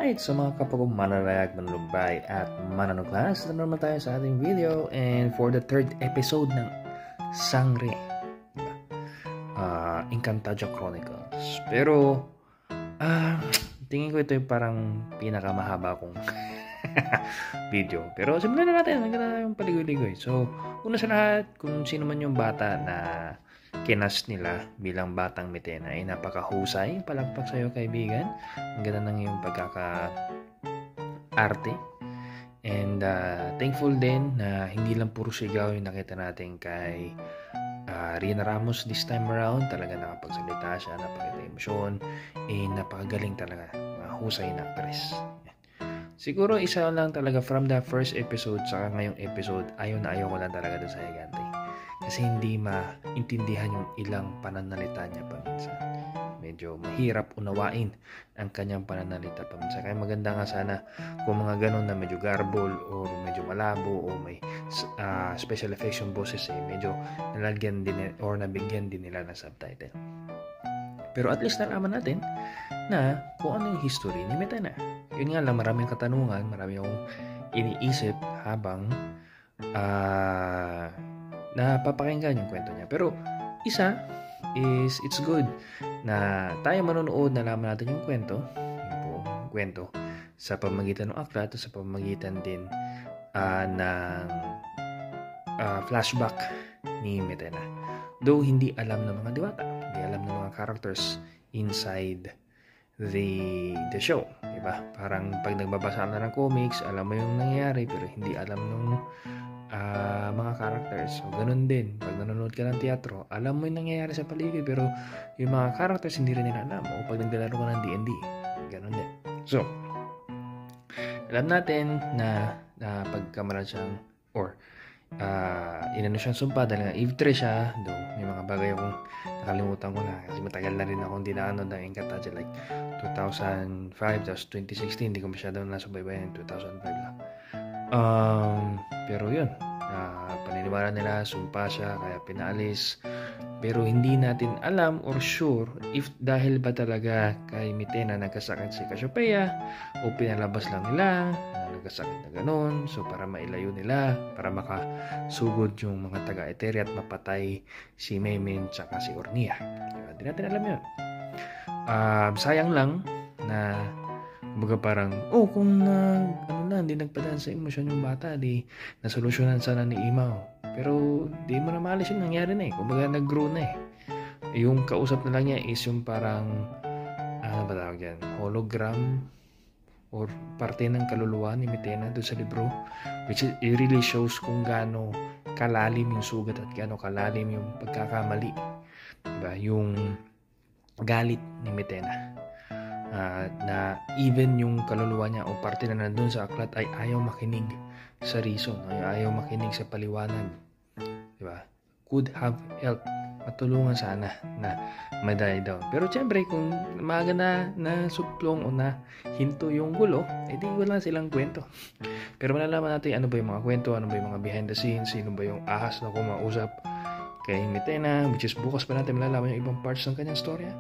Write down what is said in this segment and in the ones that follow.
Alright, so mga kapag mananayag, manlubay at mananuklas, na naman tayo sa ating video and for the third episode ng Sangre, Encantadia Chronicles. Pero, tingin ko ito yung parang pinakamahaba kong video. Pero simulan na natin, maganda tayong paligoy-ligoy. So, una sa lahat, kung sino man yung bata na kinas nila bilang batang Mitena ay napakahusay. Palakpak sa'yo, kaibigan. Ang ganda ng iyong pagkaka-arte. And thankful din na hindi lang puro sigaw yung nakita natin kay Rina Ramos this time around. Talaga nakapagsalita siya, napakita emosyon. Napakagaling talaga. Mahusay na actress. Siguro isa lang talaga from the first episode saka ngayong episode, ayaw ko lang talaga doon sa Higante. Kasi hindi maintindihan yung ilang pananalita niya paminsan. Medyo mahirap unawain ang kanyang pananalita paminsan. Kaya maganda nga sana kung mga ganun na medyo garble o medyo malabo o may special effects yung boses medyo nalagyan din or nabigyan din nila ng subtitle. Pero at least nalaman natin na kung ano yung history ni Mitena. Yun nga lang, maraming katanungan, marami akong iniisip habang napapakinggan yung kwento niya. Pero isa is it's good na tayo manonood, nalaman natin yung kwento, yung buong kwento sa pamamagitan ng aklat o sa pamamagitan din ng flashback ni Mitena. Though hindi alam ng mga diwata, hindi alam ng mga characters inside the show, diba? Parang pag nagbabasa na ng comics, alam mo yung nangyayari pero hindi alam nung mga characters. So, ganun din. Pag nanonood ka ng teatro, alam mo yung nangyayari sa paligid pero yung mga characters hindi rin nila alam. O pag naglalaro ka ng D&D, ganun din. So, alam natin na pagkamara siyang or inano siyang sumpa dahil nga Eve 3 siya. Though may mga bagay akong nakalimutan ko na kasi matagal na rin akong dinaano ng Encantadia like 2005 tapos 2016 hindi ko masyadong nasubaybayan 2005 lang. Pero yun, paniniwala nila sumpa siya kaya pinaalis, pero hindi natin alam or sure if dahil ba talaga kay Mitena nagkasakit si Cassiopeia o pinalabas lang nila nagkasakit na ganun, so para mailayo nila, para makasugod yung mga taga-Eteria at mapatay si Memin tsaka si Ornia. Hindi natin alam yun. Sayang lang na kumbaga parang, kung hindi nagpadaan sa emosyon yung bata, di nasolusyonan sana ni Imaw. Pero di mo na maalis yung nangyari na kumbaga nag-grow na Yung kausap na lang niya is yung parang, ano ba tawag yan? Hologram or parte ng kaluluwa ni Mitena doon sa libro, which it really shows kung gaano kalalim yung sugat at gaano kalalim yung pagkakamali. Diba? Yung galit ni Mitena. Na even yung kaluluwa niya o parte na nandun sa aklat ay ayaw makinig sa reason, ayaw makinig sa paliwanag. Diba? Could have helped, matulungan sana na ma-die down. Pero siyempre kung maaga na suplong o na hinto yung gulo, edi wala silang kwento. Pero malalaman natin ano ba yung mga kwento, ano ba yung mga behind the scenes, sino ba yung ahas na kumausap kay Mitena, which is bukas pa natin malalaman yung ibang parts ng kanyang storya.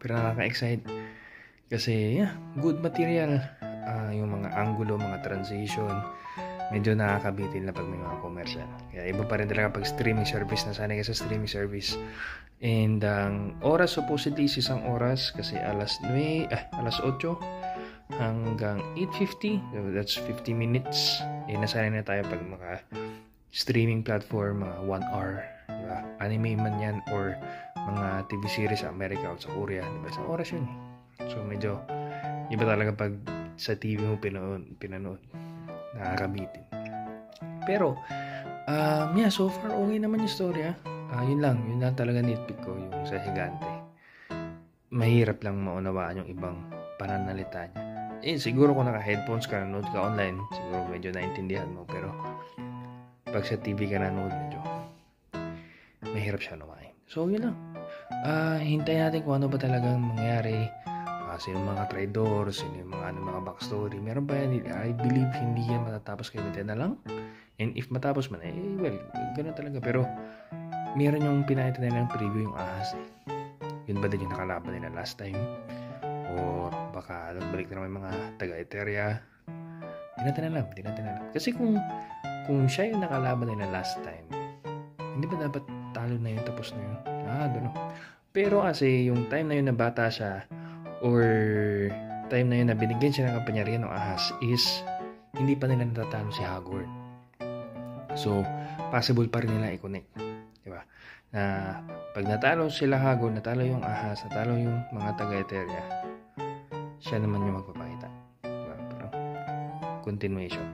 Pero nakaka-excite kasi good material, yung mga angulo, mga transition, medyo nakakabitin na pag may mga commercial. Kaya iba pa rin talaga pag streaming service, nasanay ka sa streaming service. And ang oras supposedly is isang oras kasi alas 8 hanggang 8:50, so that's 50 minutes. Nasanay na tayo pag mga streaming platform, mga 1 hour, diba? Anime man yan or mga TV series sa Amerika o sa Korea, diba? Isang oras yun So medyo iba talaga pag sa TV mo pinanood, nakakabitin. Pero so far okay naman yung storya. Yun lang talaga nitpick ko yung sa Higante. Mahirap lang maunawaan yung ibang pananalita niya. Siguro kung naka-headphones ka, nanood ka online, siguro medyo naintindihan mo, pero pag sa TV ka nanood, medyo mahirap siya unawain. So yun lang. Hintayin natin kung ano ba talagang mangyari. Sino mga traidor, sino yung mga backstory. Meron ba yan? I believe hindi yan matatapos kay Mitena lang. And if matapos man, well, ganoon talaga. Pero meron yung pinakita nilang preview yung ahas. Yun ba din yung nakalaban nila last time? or baka nagbalik na naman yung mga taga-Eteria. Di natin alam. Kasi kung siya yung nakalaban nila last time, hindi ba dapat talo na yun, tapos na yun? Doon. Pero kasi yung time na yun na bata siya, or time na yun na binigyan siya ng kapangyarihan ng ahas, is hindi pa nila natatalo si Hagrid. So, possible pa rin nila i-connect. Diba? Na pag natalo sila Hagrid, natalo yung ahas, natalo yung mga taga-Eteria, siya naman yung magpapakita. Diba? Pero, continuation.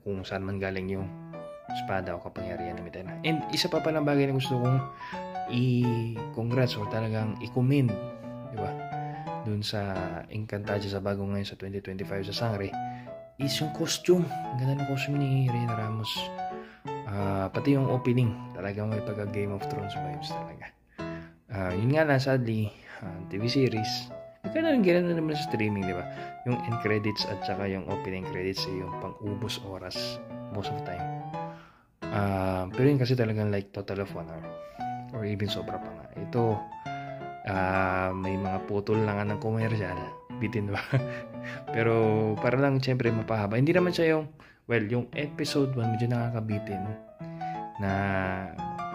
Kung saan man galing yung espada o kapangyarihan ng Mitena. And isa pa palang bagay na gusto kong i-congrats o talagang i-commend, diba? Doon sa Encantadia sa bago ngayon sa 2025 sa Sangre, is yung costume. Ang ganda ng costume ni Reyna Ramos. Pati yung opening, talagang may pagka Game of Thrones vibes talaga. Yun nga lang, sadly, TV series, gano'n naman sa streaming, di ba? Yung end credits at saka yung opening credits, yung pang-ubos oras most of the time. Pero yun kasi talagang like total of 1 hour or even sobra pa nga. Ito, may mga putol na nga ng commercial, bitin ba? Pero para lang siyempre mapahaba. Hindi naman siya yung episode 1 medyo nakakabitin na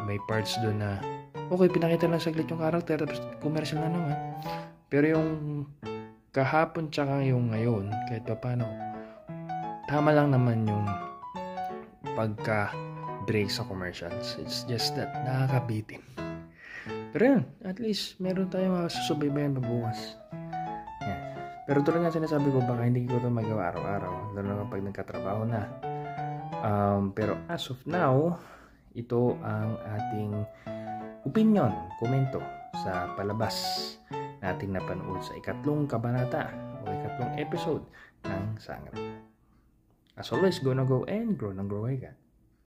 may parts doon na okay, pinakita lang saglit yung character tapos commercial na naman. Pero yung kahapon tsaka yung ngayon, kahit pa paano, tama lang naman yung pagka-break sa commercials. It's just that nakakabitin. Pero yun, at least meron tayong masusubaybayan pa bukas. Yan. Pero tulad nga sinasabi ko, baka hindi ko ito magawa araw-araw, lalo na kapag nagkatrabaho na. Pero as of now, ito ang ating opinion, komento sa palabas nating napanood sa ikatlong kabanata o ikatlong episode ng Sangre. As always, go na go and grow ng grow.